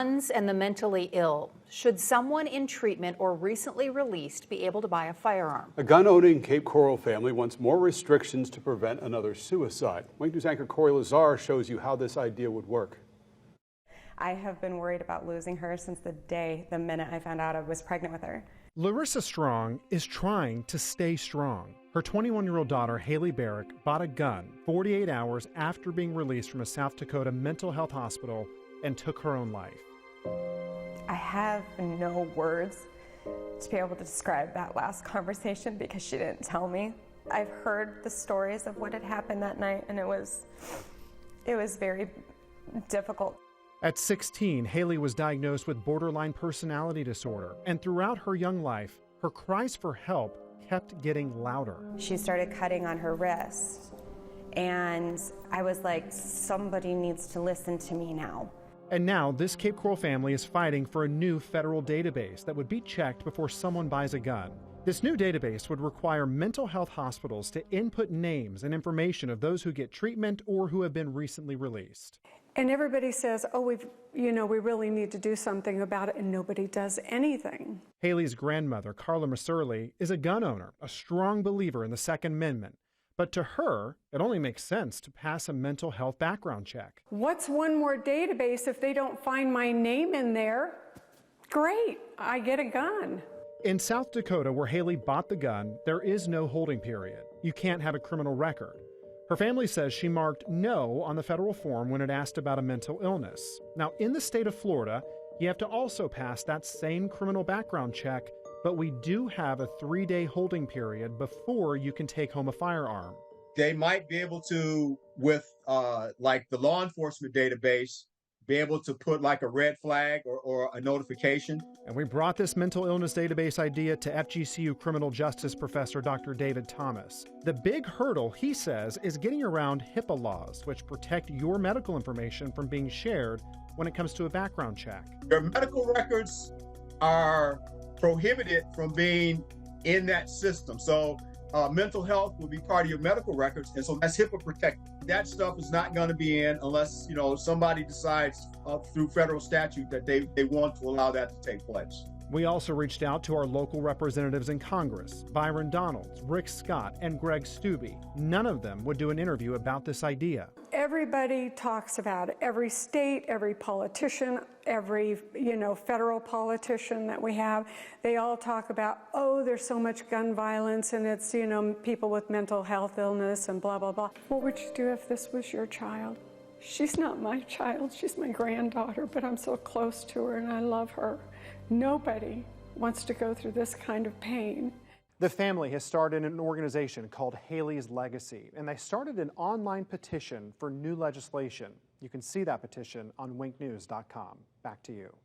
And the mentally ill. Should someone in treatment or recently released be able to buy a firearm? A gun-owning Cape Coral family wants more restrictions to prevent another suicide. Wink News anchor Corey Lazar shows you how this idea would work. I have been worried about losing her since the minute I found out I was pregnant with her. Larissa Strong is trying to stay strong. Her 21-year-old daughter, Haley Barrick, bought a gun 48 hours after being released from a South Dakota mental health hospital and took her own life. I have no words to be able to describe that last conversation because she didn't tell me. I've heard the stories of what had happened that night, and it was very difficult. At 16, Haley was diagnosed with borderline personality disorder, and throughout her young life, her cries for help kept getting louder. She started cutting on her wrist, and I was like, somebody needs to listen to me now. And now, this Cape Coral family is fighting for a new federal database that would be checked before someone buys a gun. This new database would require mental health hospitals to input names and information of those who get treatment or who have been recently released. And everybody says, oh, we really need to do something about it, and nobody does anything. Haley's grandmother, Carla Masurley, is a gun owner, a strong believer in the Second Amendment. But to her, it only makes sense to pass a mental health background check. What's one more database if they don't find my name in there? Great, I get a gun. In South Dakota, where Haley bought the gun, there is no holding period. You can't have a criminal record. Her family says she marked no on the federal form when it asked about a mental illness. Now, in the state of Florida, you have to also pass that same criminal background check, but we do have a 3-day holding period before you can take home a firearm. They might be able to, with like the law enforcement database, be able to put like a red flag or a notification. And we brought this mental illness database idea to FGCU criminal justice professor Dr. David Thomas. The big hurdle, he says, is getting around HIPAA laws, which protect your medical information from being shared when it comes to a background check. Your medical records are prohibited from being in that system. So mental health will be part of your medical records, and so that's HIPAA protected. That stuff is not going to be in unless somebody decides through federal statute that they want to allow that to take place. We also reached out to our local representatives in Congress, Byron Donalds, Rick Scott, and Greg Stubbe. None of them would do an interview about this idea. Everybody talks about it. Every state, every politician, every federal politician that we have, they all talk about, oh, there's so much gun violence and it's people with mental health illness and blah blah blah. What would you do if this was your child? She's not my child, she's my granddaughter, but I'm so close to her and I love her. Nobody wants to go through this kind of pain. The family has started an organization called Haley's Legacy, and they started an online petition for new legislation. You can see that petition on winknews.com. Back to you.